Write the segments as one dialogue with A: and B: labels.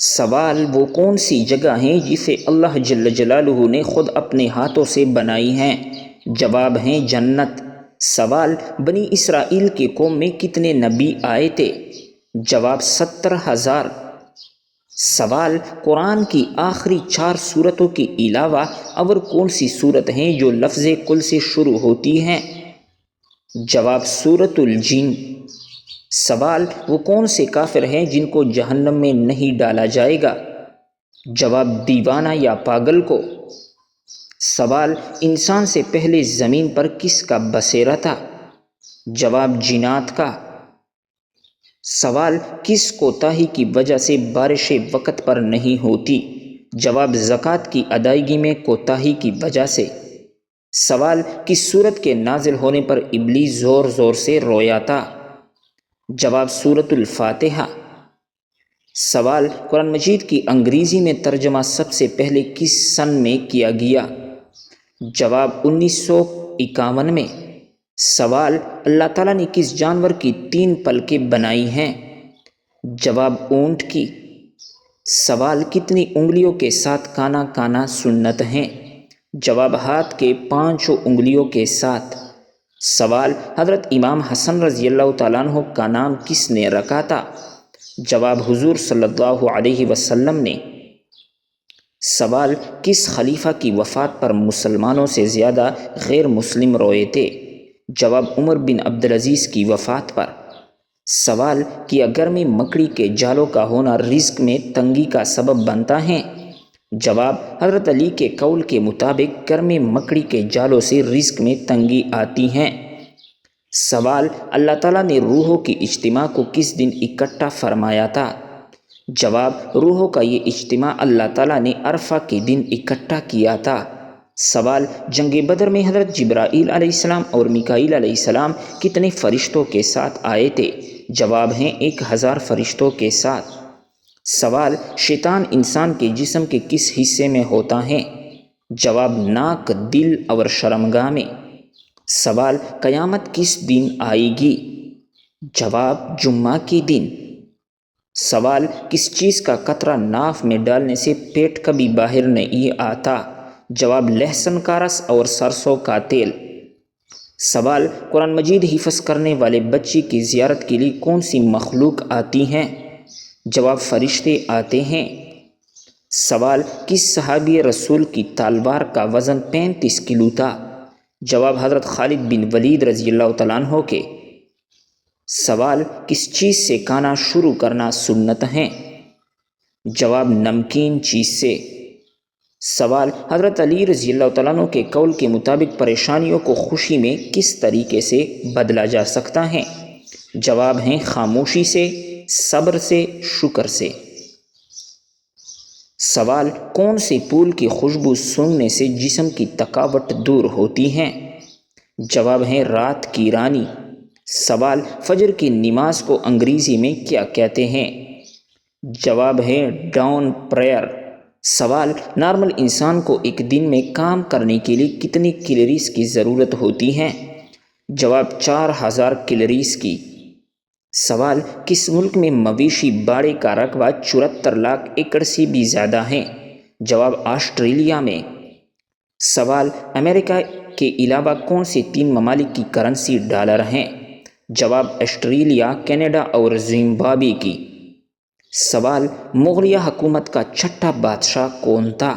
A: سوال وہ کون سی جگہ ہیں جسے اللہ جل جلالہ نے خود اپنے ہاتھوں سے بنائی ہیں؟ جواب ہیں جنت۔ سوال بنی اسرائیل کی قوم میں کتنے نبی آئے تھے؟ جواب 70,000۔ سوال قرآن کی آخری 4 سورتوں کے علاوہ اور کون سی سورت ہیں جو لفظ کل سے شروع ہوتی ہیں؟ جواب سورۃ الجن۔ سوال وہ کون سے کافر ہیں جن کو جہنم میں نہیں ڈالا جائے گا؟ جواب دیوانہ یا پاگل کو۔ سوال انسان سے پہلے زمین پر کس کا بسیرا تھا؟ جواب جنات کا۔ سوال کس کوتاہی کی وجہ سے بارشیں وقت پر نہیں ہوتی؟ جواب زکوٰۃ کی ادائیگی میں کوتاہی کی وجہ سے۔ سوال کس سورت کے نازل ہونے پر ابلیس زور زور سے رویا تھا؟ جواب سورۃ الفاتحہ۔ سوال قرآن مجید کی انگریزی میں ترجمہ سب سے پہلے کس سن میں کیا گیا؟ جواب 1951 میں۔ سوال اللہ تعالیٰ نے کس جانور کی 3 پلکیں بنائی ہیں؟ جواب اونٹ کی۔ سوال کتنی انگلیوں کے ساتھ کانا کانا سنت ہیں؟ جواب ہاتھ کے 5 انگلیوں کے ساتھ۔ سوال حضرت امام حسن رضی اللہ تعالیٰ عنہ کا نام کس نے رکھا تھا؟ جواب حضور صلی اللہ علیہ وسلم نے۔ سوال کس خلیفہ کی وفات پر مسلمانوں سے زیادہ غیر مسلم روئے تھے؟ جواب عمر بن عبدالعزیز کی وفات پر۔ سوال کیا گھر میں مکڑی کے جالوں کا ہونا رزق میں تنگی کا سبب بنتا ہے؟ جواب حضرت علی کے قول کے مطابق گھر میں مکڑی کے جالوں سے رزق میں تنگی آتی ہیں۔ سوال اللہ تعالیٰ نے روحوں کی اجتماع کو کس دن اکٹھا فرمایا تھا؟ جواب روحوں کا یہ اجتماع اللہ تعالیٰ نے عرفہ کے دن اکٹھا کیا تھا۔ سوال جنگ بدر میں حضرت جبرائیل علیہ السلام اور میکائیل علیہ السلام کتنے فرشتوں کے ساتھ آئے تھے؟ جواب ہیں 1000 فرشتوں کے ساتھ۔ سوال شیطان انسان کے جسم کے کس حصے میں ہوتا ہے؟ جواب ناک، دل اور شرمگاہ میں۔ سوال قیامت کس دن آئے گی؟ جواب جمعہ کے دن۔ سوال کس چیز کا قطرہ ناف میں ڈالنے سے پیٹ کبھی باہر نہیں آتا؟ جواب لہسن کا رس اور سرسوں کا تیل۔ سوال قرآن مجید حفظ کرنے والے بچے کی زیارت کے لیے کون سی مخلوق آتی ہیں؟ جواب فرشتے آتے ہیں۔ سوال کس صحابی رسول کی تلوار کا وزن 35 کلو تھا؟ جواب حضرت خالد بن ولید رضی اللہ تعالیٰ عنہ کے۔ سوال کس چیز سے کھانا شروع کرنا سنت ہے؟ جواب نمکین چیز سے۔ سوال حضرت علی رضی اللہ تعالیٰ عنہ کے قول کے مطابق پریشانیوں کو خوشی میں کس طریقے سے بدلا جا سکتا ہے؟ جواب ہیں خاموشی سے، صبر سے، شکر سے۔ سوال کون سے پھول کی خوشبو سونگھنے سے جسم کی تھکاوٹ دور ہوتی ہے؟ جواب ہیں رات کی رانی۔ سوال فجر کی نماز کو انگریزی میں کیا کہتے ہیں؟ جواب ہے ڈاون پریئر۔ سوال نارمل انسان کو ایک دن میں کام کرنے کے لیے کتنی کیلوریز کی ضرورت ہوتی ہے؟ جواب 4000 کیلوریز کی۔ سوال کس ملک میں مویشی باڑے کا رقبہ 74 لاکھ ایکڑ سے بھی زیادہ ہے؟ جواب آسٹریلیا میں۔ سوال امریکہ کے علاوہ کون سے 3 ممالک کی کرنسی ڈالر ہیں؟ جواب آسٹریلیا، کینیڈا اور زمبابوے کی۔ سوال مغلیہ حکومت کا 6واں بادشاہ کون تھا؟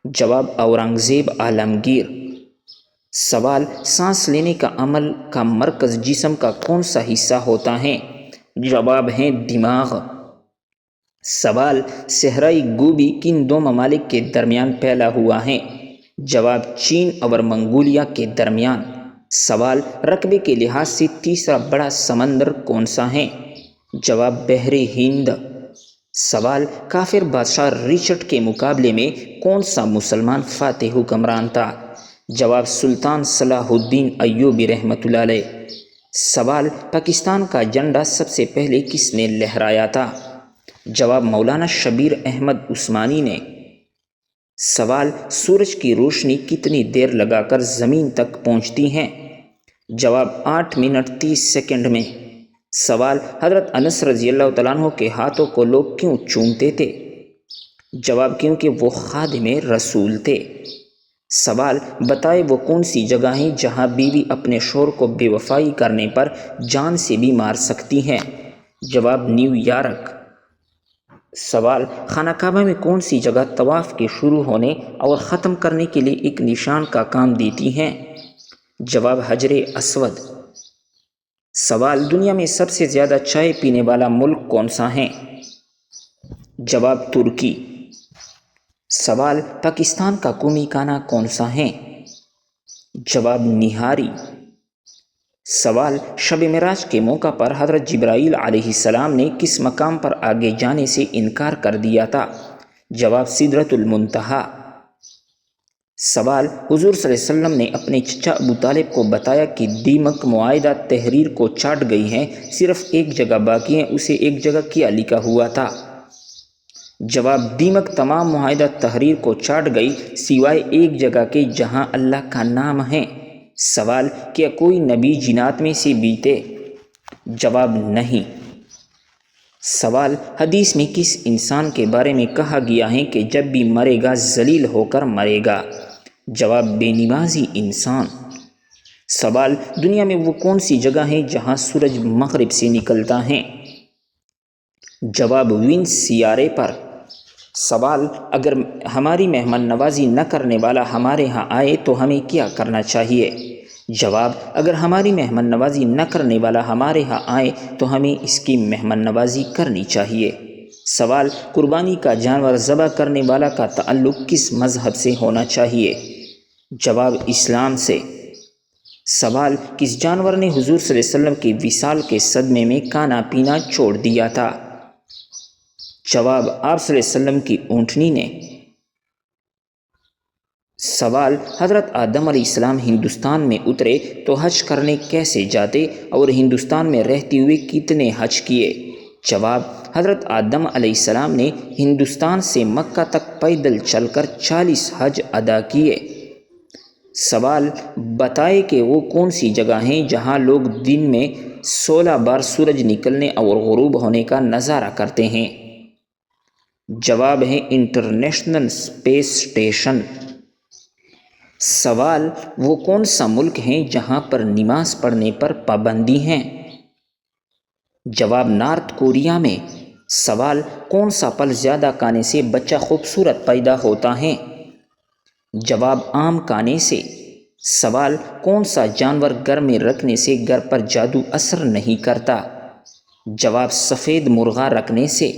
A: جواب اورنگزیب عالمگیر۔ سوال سانس لینے کا عمل کا مرکز جسم کا کون سا حصہ ہوتا ہے؟ جواب ہے دماغ۔ سوال صحرائی گوبھی کن 2 ممالک کے درمیان پھیلا ہوا ہے؟ جواب چین اور منگولیا کے درمیان۔ سوال رقبے کے لحاظ سے تیسرا بڑا سمندر کون سا ہے؟ جواب بحر ہند۔ سوال کافر بادشاہ ریچارڈ کے مقابلے میں کون سا مسلمان فاتح حکمران تھا؟ جواب سلطان صلاح الدین ایوبی رحمۃ اللہ علیہ۔ سوال پاکستان کا جھنڈا سب سے پہلے کس نے لہرایا تھا؟ جواب مولانا شبیر احمد عثمانی نے۔ سوال سورج کی روشنی کتنی دیر لگا کر زمین تک پہنچتی ہے؟ جواب 8 منٹ 30 سیکنڈ میں۔ سوال حضرت انس رضی اللہ تعالیٰ عنہ کے ہاتھوں کو لوگ کیوں چومتے تھے؟ جواب کیونکہ وہ خادم رسول تھے۔ سوال بتائے وہ کون سی جگہ ہیں جہاں بیوی اپنے شوہر کو بے وفائی کرنے پر جان سے بھی مار سکتی ہے؟ جواب نیو یارک۔ سوال خانہ کعبہ میں کون سی جگہ طواف کے شروع ہونے اور ختم کرنے کے لیے ایک نشان کا کام دیتی ہیں؟ جواب حجر اسود۔ سوال دنیا میں سب سے زیادہ چائے پینے والا ملک کون سا ہے؟ جواب ترکی۔ سوال پاکستان کا قومی کھانا کون سا ہے؟ جواب نہاری۔ سوال شب معراج کے موقع پر حضرت جبرائیل علیہ السلام نے کس مقام پر آگے جانے سے انکار کر دیا تھا؟ جواب سدرۃ المنتہا۔ سوال حضور صلی اللہ علیہ وسلم نے اپنے چچا ابو طالب کو بتایا کہ دیمک معاہدہ تحریر کو چاٹ گئی ہے، صرف ایک جگہ باقی ہے، اسے ایک جگہ کیا لکھا ہوا تھا؟ جواب دیمک تمام معاہدہ تحریر کو چاٹ گئی سوائے ایک جگہ کے جہاں اللہ کا نام ہے۔ سوال کیا کوئی نبی جنات میں سے بھی تھے؟ جواب نہیں۔ سوال حدیث میں کس انسان کے بارے میں کہا گیا ہے کہ جب بھی مرے گا ذلیل ہو کر مرے گا؟ جواب بے نمازی انسان۔ سوال دنیا میں وہ کون سی جگہ ہے جہاں سورج مغرب سے نکلتا ہے؟ جواب وینس سیارے پر۔ سوال اگر ہماری مہمان نوازی نہ کرنے والا ہمارے ہاں آئے تو ہمیں کیا کرنا چاہیے؟ جواب اگر ہماری مہمان نوازی نہ کرنے والا ہمارے ہاں آئے تو ہمیں اس کی مہمان نوازی کرنی چاہیے۔ سوال قربانی کا جانور ذبح کرنے والا کا تعلق کس مذہب سے ہونا چاہیے؟ جواب اسلام سے۔ سوال کس جانور نے حضور صلی اللہ علیہ وسلم کے وصال کے صدمے میں کھانا پینا چھوڑ دیا تھا؟ جواب آپ صلی اللہ علیہ وسلم کی اونٹنی نے۔ سوال حضرت آدم علیہ السلام ہندوستان میں اترے تو حج کرنے کیسے جاتے اور ہندوستان میں رہتے ہوئے کتنے حج کیے؟ جواب حضرت آدم علیہ السلام نے ہندوستان سے مکہ تک پیدل چل کر 40 حج ادا کیے۔ سوال بتائے کہ وہ کون سی جگہ ہیں جہاں لوگ دن میں 16 بار سورج نکلنے اور غروب ہونے کا نظارہ کرتے ہیں؟ جواب ہے انٹرنیشنل اسپیس اسٹیشن۔ سوال وہ کون سا ملک ہے جہاں پر نماز پڑھنے پر پابندی ہے؟ جواب نارتھ کوریا میں۔ سوال کون سا پھل زیادہ کھانے سے بچہ خوبصورت پیدا ہوتا ہے؟ جواب آم کھانے سے۔ سوال کون سا جانور گھر میں رکھنے سے گھر پر جادو اثر نہیں کرتا؟ جواب سفید مرغا رکھنے سے۔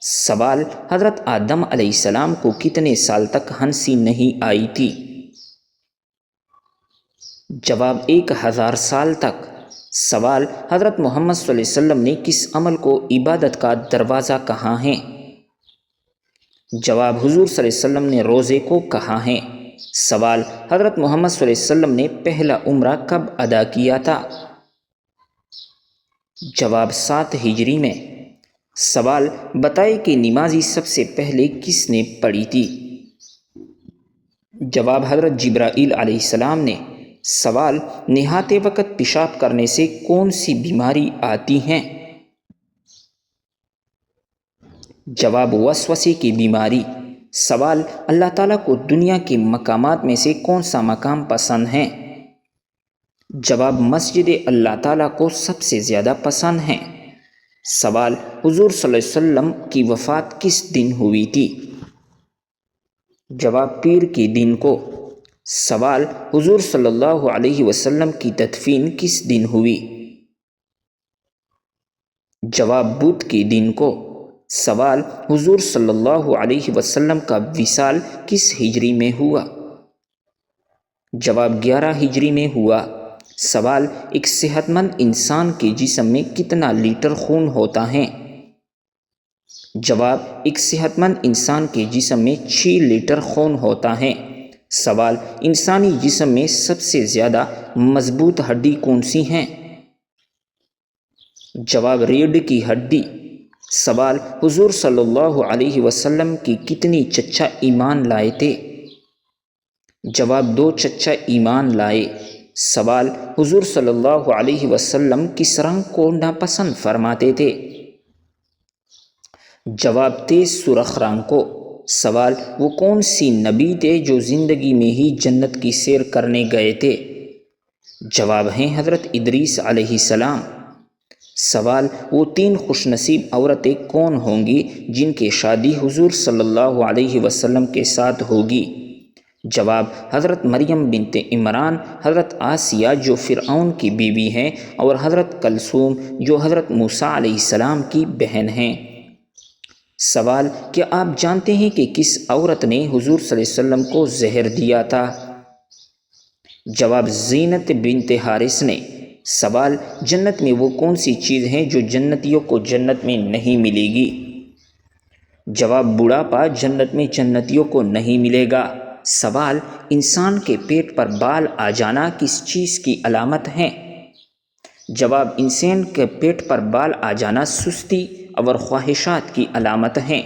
A: سوال حضرت آدم علیہ السلام کو کتنے سال تک ہنسی نہیں آئی تھی؟ جواب 1000 سال تک۔ سوال حضرت محمد صلی اللہ علیہ وسلم نے کس عمل کو عبادت کا دروازہ کہا ہے؟ جواب حضور صلی اللہ علیہ وسلم نے روزے کو کہا ہے۔ سوال حضرت محمد صلی اللہ علیہ وسلم نے پہلا عمرہ کب ادا کیا تھا؟ جواب 7 ہجری میں۔ سوال بتائے کہ نمازی سب سے پہلے کس نے پڑھی تھی؟ جواب حضرت جبرائیل علیہ السلام نے۔ سوال نہاتے وقت پیشاب کرنے سے کون سی بیماری آتی ہیں؟ جواب وسوسے کی بیماری۔ سوال اللہ تعالیٰ کو دنیا کے مقامات میں سے کون سا مقام پسند ہے؟ جواب مسجد اللہ تعالیٰ کو سب سے زیادہ پسند ہے۔ سوال حضور صلی اللہ علیہ وسلم کی وفات کس دن ہوئی تھی؟ جواب پیر کے دن کو۔ سوال حضور صلی اللہ علیہ وسلم کی تدفین کس دن ہوئی؟ جواب بدھ کے دن کو۔ سوال حضور صلی اللہ علیہ وسلم کا وصال کس ہجری میں ہوا؟ جواب 11 ہجری میں ہوا۔ سوال ایک صحت مند انسان کے جسم میں کتنا لیٹر خون ہوتا ہے؟ جواب ایک صحت مند انسان کے جسم میں 6 لیٹر خون ہوتا ہے۔ سوال انسانی جسم میں سب سے زیادہ مضبوط ہڈی کون سی ہے؟ جواب ریڑھ کی ہڈی۔ سوال حضور صلی اللہ علیہ وسلم کی کتنی چچا ایمان لائے تھے؟ جواب 2 چچا ایمان لائے۔ سوال حضور صلی اللہ علیہ وسلم کس رنگ کو ناپسند فرماتے تھے؟ جواب تیز سرخ رنگ کو۔ سوال وہ کون سی نبی تھے جو زندگی میں ہی جنت کی سیر کرنے گئے تھے؟ جواب ہیں حضرت ادریس علیہ السلام۔ سوال وہ تین خوش نصیب عورتیں کون ہوں گی جن کی شادی حضور صلی اللہ علیہ وسلم کے ساتھ ہوگی؟ جواب حضرت مریم بنت عمران، حضرت آسیہ جو فرعون کی بیوی ہیں، اور حضرت کلثوم جو حضرت موسیٰ علیہ السلام کی بہن ہیں۔ سوال کیا آپ جانتے ہیں کہ کس عورت نے حضور صلی اللہ علیہ وسلم کو زہر دیا تھا؟ جواب زینت بنت حارث نے۔ سوال جنت میں وہ کون سی چیز ہیں جو جنتیوں کو جنت میں نہیں ملے گی؟ جواب بڑھاپا جنت میں جنتیوں کو نہیں ملے گا۔ سوال انسان کے پیٹ پر بال آ جانا کس چیز کی علامت ہے؟ جواب انسان کے پیٹ پر بال آ جانا سستی اور خواہشات کی علامت ہیں۔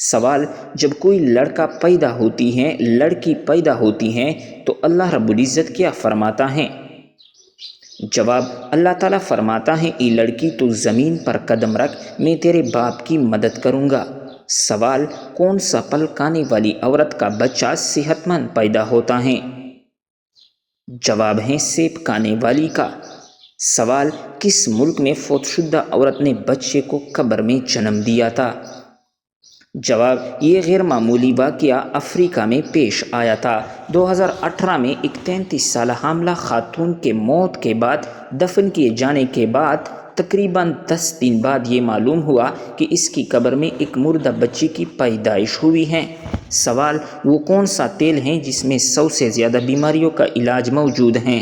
A: سوال جب کوئی لڑکی پیدا ہوتی ہے تو اللہ رب العزت کیا فرماتا ہے؟ جواب اللہ تعالیٰ فرماتا ہے اے لڑکی تو زمین پر قدم رکھ، میں تیرے باپ کی مدد کروں گا۔ سوال کون سا پھل کھانے والی عورت کا بچہ صحت مند پیدا ہوتا ہے؟ جواب ہے سیب کھانے والی کا۔ سوال کس ملک میں فوت شدہ عورت نے بچے کو قبر میں جنم دیا تھا؟ جواب یہ غیر معمولی واقعہ افریقہ میں پیش آیا تھا۔ 2018 میں ایک 33 سالہ حاملہ خاتون کے موت کے بعد دفن کیے جانے کے بعد تقریباً 10 دن بعد یہ معلوم ہوا کہ اس کی قبر میں ایک مردہ بچے کی پیدائش ہوئی ہے۔ سوال وہ کون سا تیل ہے جس میں 100 سے زیادہ بیماریوں کا علاج موجود ہے؟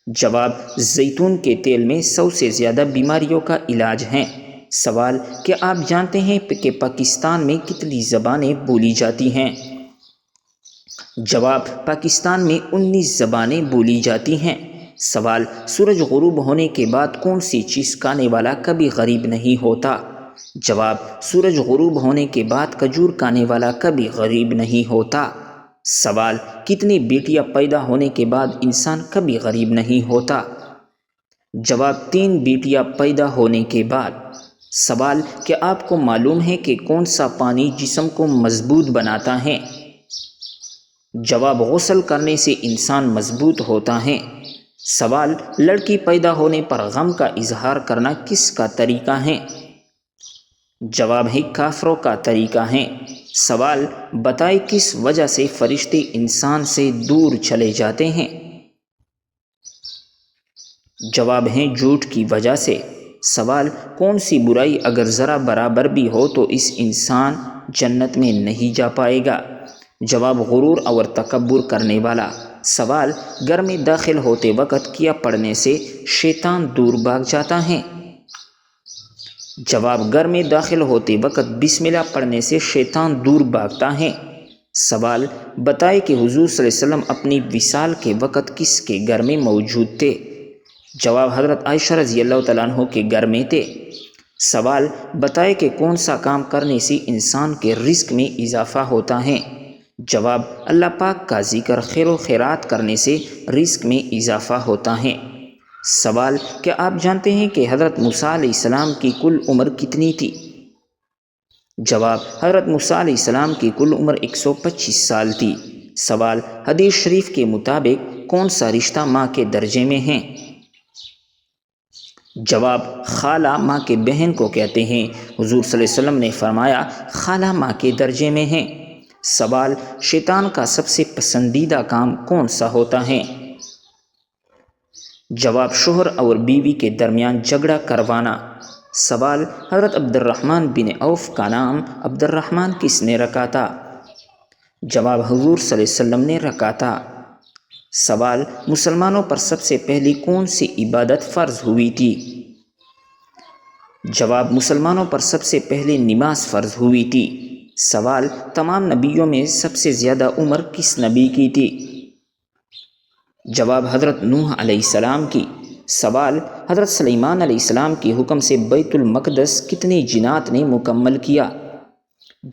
A: جواب زیتون کے تیل میں 100 سے زیادہ بیماریوں کا علاج ہے۔ سوال کیا آپ جانتے ہیں کہ پاکستان میں کتنی زبانیں بولی جاتی ہیں؟ جواب پاکستان میں 19 زبانیں بولی جاتی ہیں۔ سوال سورج غروب ہونے کے بعد کون سی چیز کھانے والا کبھی غریب نہیں ہوتا؟ جواب سورج غروب ہونے کے بعد کھجور کھانے والا کبھی غریب نہیں ہوتا۔ سوال کتنی بیٹیاں پیدا ہونے کے بعد انسان کبھی غریب نہیں ہوتا؟ جواب 3 بیٹیاں پیدا ہونے کے بعد۔ سوال کیا آپ کو معلوم ہے کہ کون سا پانی جسم کو مضبوط بناتا ہے؟ جواب غسل کرنے سے انسان مضبوط ہوتا ہے۔ سوال لڑکی پیدا ہونے پر غم کا اظہار کرنا کس کا طریقہ ہے؟ جواب ہے کافروں کا طریقہ ہے۔ سوال بتائیں کس وجہ سے فرشتے انسان سے دور چلے جاتے ہیں؟ جواب ہے جھوٹ کی وجہ سے۔ سوال کون سی برائی اگر ذرا برابر بھی ہو تو اس انسان جنت میں نہیں جا پائے گا؟ جواب غرور اور تکبر کرنے والا۔ سوال گھر میں داخل ہوتے وقت کیا پڑھنے سے شیطان دور بھاگ جاتا ہے؟ جواب گھر میں داخل ہوتے وقت بسم اللہ پڑھنے سے شیطان دور بھاگتا ہے۔ سوال بتائے کہ حضور صلی اللہ علیہ وسلم اپنی وصال کے وقت کس کے گھر میں موجود تھے؟ جواب حضرت عائشہ رضی اللہ تعالیٰ عنہ کے گھر میں تھے۔ سوال بتائے کہ کون سا کام کرنے سے انسان کے رزق میں اضافہ ہوتا ہے؟ جواب اللہ پاک کا ذکر، خیر و خیرات کرنے سے رزق میں اضافہ ہوتا ہے۔ سوال کیا آپ جانتے ہیں کہ حضرت موسیٰ علیہ السلام کی کل عمر کتنی تھی؟ جواب حضرت موسیٰ علیہ السلام کی کل عمر 125 سال تھی۔ سوال حدیث شریف کے مطابق کون سا رشتہ ماں کے درجے میں ہے؟ جواب خالہ ماں کے بہن کو کہتے ہیں۔ حضور صلی اللہ علیہ وسلم نے فرمایا خالہ ماں کے درجے میں ہیں۔ سوال شیطان کا سب سے پسندیدہ کام کون سا ہوتا ہے؟ جواب شوہر اور بیوی کے درمیان جھگڑا کروانا۔ سوال حضرت عبد الرحمن بن عوف کا نام عبد الرحمن کس نے رکھا تھا؟ جواب حضور صلی اللہ علیہ وسلم نے رکھا تھا۔ سوال مسلمانوں پر سب سے پہلی کون سی عبادت فرض ہوئی تھی؟ جواب مسلمانوں پر سب سے پہلے نماز فرض ہوئی تھی۔ سوال تمام نبیوں میں سب سے زیادہ عمر کس نبی کی تھی؟ جواب حضرت نوح علیہ السلام کی۔ سوال حضرت سلیمان علیہ السلام کے حکم سے بیت المقدس کتنے جنات نے مکمل کیا؟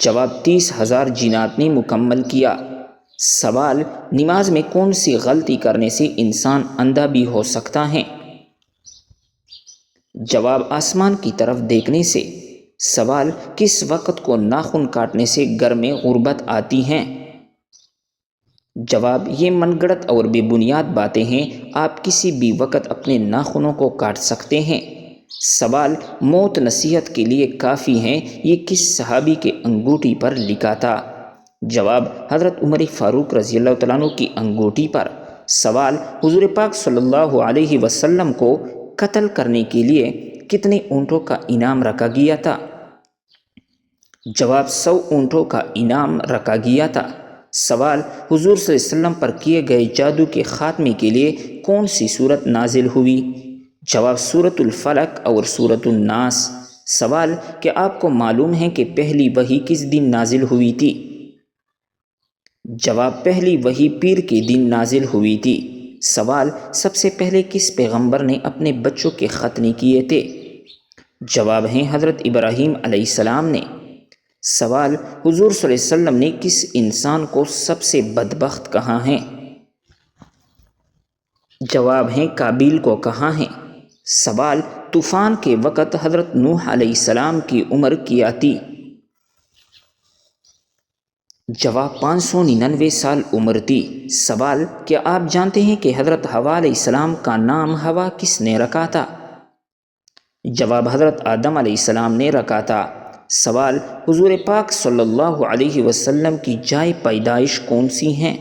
A: جواب 30,000 جنات نے مکمل کیا۔ سوال نماز میں کون سی غلطی کرنے سے انسان اندھا بھی ہو سکتا ہے؟ جواب آسمان کی طرف دیکھنے سے۔ سوال، کس وقت کو ناخن کاٹنے سے گھر میں غربت آتی ہیں؟ جواب، یہ من گڑت اور بے بنیاد باتیں ہیں، آپ کسی بھی وقت اپنے ناخنوں کو کاٹ سکتے ہیں۔ سوال، موت نصیحت کے لیے کافی ہیں، یہ کس صحابی کے انگوٹھی پر لکھا تھا؟ جواب، حضرت عمر فاروق رضی اللہ تعالیٰ عنہ کی انگوٹھی پر۔ سوال، حضور پاک صلی اللہ علیہ وسلم کو قتل کرنے کے لیے کتنے اونٹوں کا انعام رکھا گیا تھا؟ جواب، 100 اونٹوں کا انعام رکھا گیا تھا۔ سوال، حضور صلی اللہ علیہ وسلم پر کیے گئے جادو کے خاتمے کے لیے کون سی صورت نازل ہوئی؟ جواب، سورۃ الفلق اور سورۃ الناس۔ سوال، کہ آپ کو معلوم ہے کہ پہلی وحی کس دن نازل ہوئی تھی؟ جواب، پہلی وحی پیر کے دن نازل ہوئی تھی۔ سوال، سب سے پہلے کس پیغمبر نے اپنے بچوں کے ختنے کیے تھے؟ جواب ہیں حضرت ابراہیم علیہ السلام نے۔ سوال، حضور صلی اللہ علیہ وسلم نے کس انسان کو سب سے بدبخت کہا ہے؟ جواب ہیں قابیل کو کہا ہے۔ سوال، طوفان کے وقت حضرت نوح علیہ السلام کی عمر کیا تھی؟ جواب، 599 سال عمر تھی۔ سوال، کیا آپ جانتے ہیں کہ حضرت حوا علیہ السلام کا نام ہوا کس نے رکھا تھا؟ جواب، حضرت آدم علیہ السلام نے رکھا تھا۔ سوال، حضور پاک صلی اللہ علیہ وسلم کی جائے پیدائش کون سی ہیں؟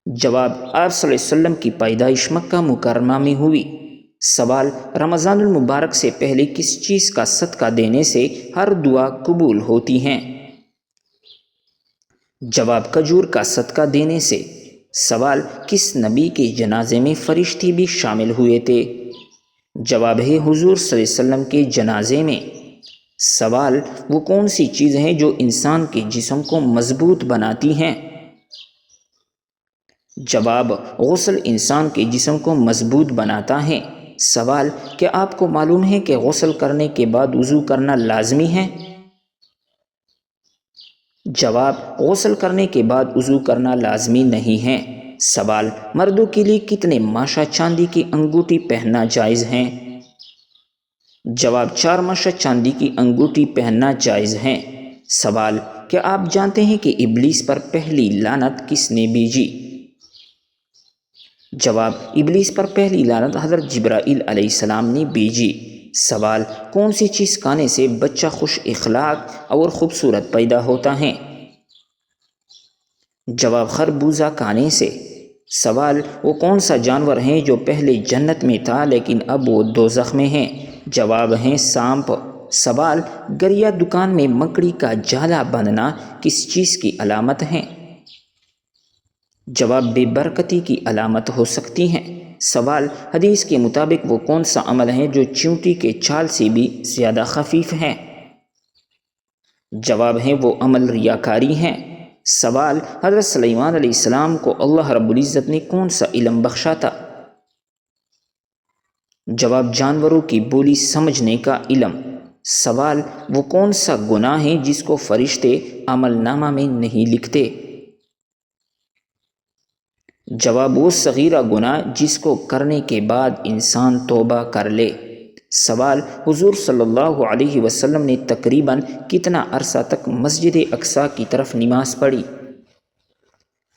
A: جواب، آپ صلی اللہ علیہ وسلم کی پیدائش مکہ مکرمہ میں ہوئی۔ سوال، رمضان المبارک سے پہلے کس چیز کا صدقہ دینے سے ہر دعا قبول ہوتی ہیں؟ جواب، کھجور کا صدقہ دینے سے۔ سوال، کس نبی کے جنازے میں فرشتے بھی شامل ہوئے تھے؟ جواب ہے حضور صلی اللہ علیہ وسلم کے جنازے میں۔ سوال، وہ کون سی چیز ہیں جو انسان کے جسم کو مضبوط بناتی ہیں؟ جواب، غسل انسان کے جسم کو مضبوط بناتا ہے۔ سوال، کیا آپ کو معلوم ہے کہ غسل کرنے کے بعد وضو کرنا لازمی ہے؟ جواب، غسل کرنے کے بعد وضو کرنا لازمی نہیں ہے۔ سوال، مردوں کے لیے کتنے ماشا چاندی کی انگوٹھی پہننا جائز ہیں؟ جواب، 4 ماشا چاندی کی انگوٹھی پہننا جائز ہیں۔ سوال، کیا آپ جانتے ہیں کہ ابلیس پر پہلی لعنت کس نے بھیجی؟ جواب، ابلیس پر پہلی لعنت حضرت جبرائیل علیہ السلام نے بھیجی۔ سوال، کون سی چیز کھانے سے بچہ خوش اخلاق اور خوبصورت پیدا ہوتا ہے؟ جواب، خربوزہ کھانے سے۔ سوال، وہ کون سا جانور ہے جو پہلے جنت میں تھا لیکن اب وہ دوزخ میں ہے؟ جواب ہیں سانپ۔ سوال، گھر یا دکان میں مکڑی کا جالا بننا کس چیز کی علامت ہے؟ جواب، بے برکتی کی علامت ہو سکتی ہیں۔ سوال، حدیث کے مطابق وہ کون سا عمل ہے جو چیونٹی کے چھال سے بھی زیادہ خفیف ہے؟ جواب ہیں وہ عمل ریاکاری ہیں۔ سوال، حضرت سلیمان علیہ السلام کو اللہ رب العزت نے کون سا علم بخشا تھا؟ جواب، جانوروں کی بولی سمجھنے کا علم۔ سوال، وہ کون سا گناہ ہے جس کو فرشتے عمل نامہ میں نہیں لکھتے؟ جواب، وہ صغیرہ گناہ جس کو کرنے کے بعد انسان توبہ کر لے۔ سوال، حضور صلی اللہ علیہ وسلم نے تقریباً کتنا عرصہ تک مسجد اقصی کی طرف نماز پڑھی؟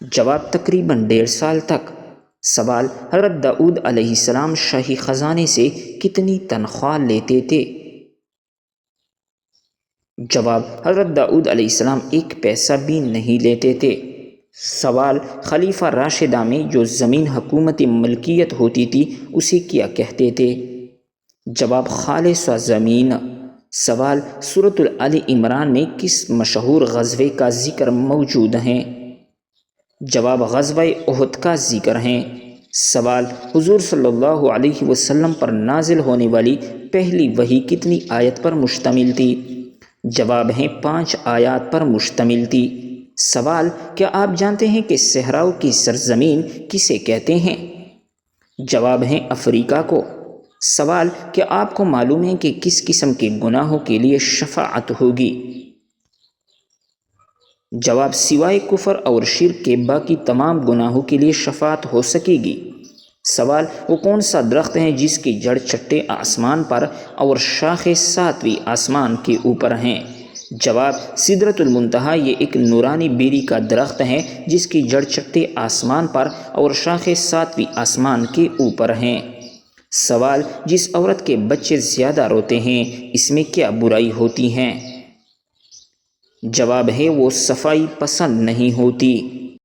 A: جواب، تقریباً 1.5 سال تک۔ سوال، حضرت داؤد علیہ السلام شاہی خزانے سے کتنی تنخواہ لیتے تھے؟ جواب، حضرت داؤد علیہ السلام 1 پیسہ بھی نہیں لیتے تھے۔ سوال، خلیفہ راشدہ میں جو زمین حکومتی ملکیت ہوتی تھی اسے کیا کہتے تھے؟ جواب، خالصہ زمین۔ سوال، سورۃ آل عمران میں کس مشہور غزوے کا ذکر موجود ہے؟ جواب، غزوہ احد کا ذکر ہے۔ سوال، حضور صلی اللہ علیہ وسلم پر نازل ہونے والی پہلی وحی کتنی آیت پر مشتمل تھی؟ جواب ہیں 5 آیات پر مشتمل تھی۔ سوال، کیا آپ جانتے ہیں کہ صحراؤں کی سرزمین کسے کہتے ہیں؟ جواب ہیں افریقہ کو۔ سوال، کیا آپ کو معلوم ہے کہ کس قسم کے گناہوں کے لیے شفاعت ہوگی؟ جواب، سوائے کفر اور شرک کے باقی تمام گناہوں کے لیے شفاعت ہو سکے گی۔ سوال، وہ کون سا درخت ہے جس کی جڑ چھٹے آسمان پر اور شاخیں ساتویں آسمان کے اوپر ہیں؟ جواب، سدرۃ المنتہا یہ ایک نورانی بیری کا درخت ہے جس کی جڑ چھٹے آسمان پر اور شاخیں ساتویں آسمان کے اوپر ہیں۔ سوال، جس عورت کے بچے زیادہ روتے ہیں اس میں کیا برائی ہوتی ہیں؟ جواب ہے وہ صفائی پسند نہیں ہوتی۔